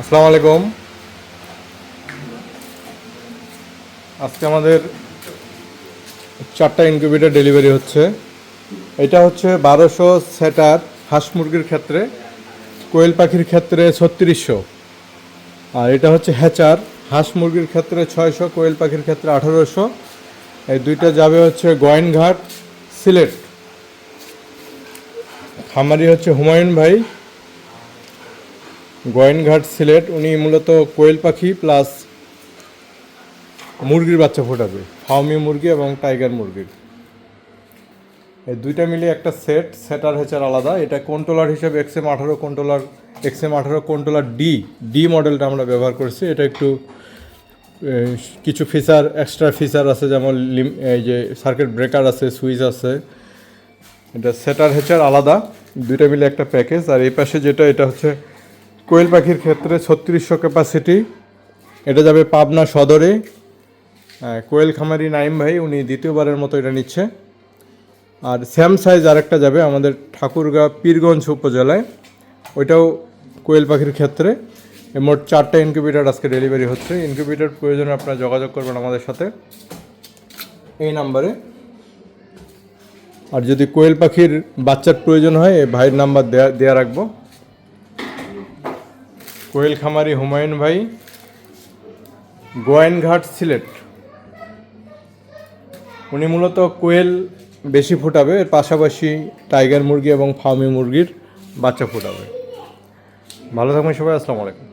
আসসালামু আলাইকুম। আজকে আমাদের 4টা ইনকিউবেটর ডেলিভারি হচ্ছে। এটা হচ্ছে 1200 সেটার হাঁস মুরগির ক্ষেত্রে, কোয়েল পাখির ক্ষেত্রে 3600। আর এটা হচ্ছে হ্যাচার, হাঁস মুরগির ক্ষেত্রে 600, কোয়েল পাখির ক্ষেত্রে 1800। এই দুইটা যাবে হচ্ছে গোয়েনঘাট, সিলেট। খামারি হচ্ছে হুমায়ুন ভাই, গোয়েনঘাট, সিলেট। উনি মূলত কোয়েল পাখি প্লাস মুরগির বাচ্চা ফোটাবে, ফার্মি মুরগি এবং টাইগার মুরগির। এই দুইটা মিলে একটা সেটার হ্যাচার আলাদা। এটা কন্ট্রোলার হিসেবে XM18 কন্ট্রোলার ডি মডেলটা আমরা ব্যবহার করছি। এটা একটু কিছু ফিচার, এক্সট্রা ফিচার আছে, যেমন এই যে সার্কিট ব্রেকার আছে, সুইচ আছে। এটা সেটার হ্যাচার আলাদা, দুইটা মিলে একটা প্যাকেজ। আর এই পাশে যেটা, এটা হচ্ছে কোয়েল পাখির ক্ষেত্রে 3600 ক্যাপাসিটি। এটা যাবে পাবনা সদরে। কোয়েল খামারি নাইম ভাই, উনি দ্বিতীয়বারের মতো এটা নিচ্ছে। আর স্যাম সাইজ আরেকটা যাবে আমাদের ঠাকুরগাঁ পীরগঞ্জ উপজেলায়, ওইটাও কোয়েল পাখির ক্ষেত্রে। মোট 4টা ইনকিউবেটর আজকে ডেলিভারি হচ্ছে। ইনকিউবেটর প্রয়োজনে আপনারা যোগাযোগ করবেন আমাদের সাথে এই নাম্বারে। আর যদি কোয়েল পাখির বাচ্চার প্রয়োজন হয়, এই ভাইয়ের নাম্বার দেয়া রাখবো। কোয়েল খামারি হুমায়ুন ভাই, গোয়েনঘাট, সিলেট। উনি মূলত কোয়েল বেশি ফোটাবে, এর পাশাপাশি টাইগার মুরগি এবং ফার্মি মুরগির বাচ্চা ফোটাবে। ভালো থাকবেন সবাই, আসসালামু আলাইকুম।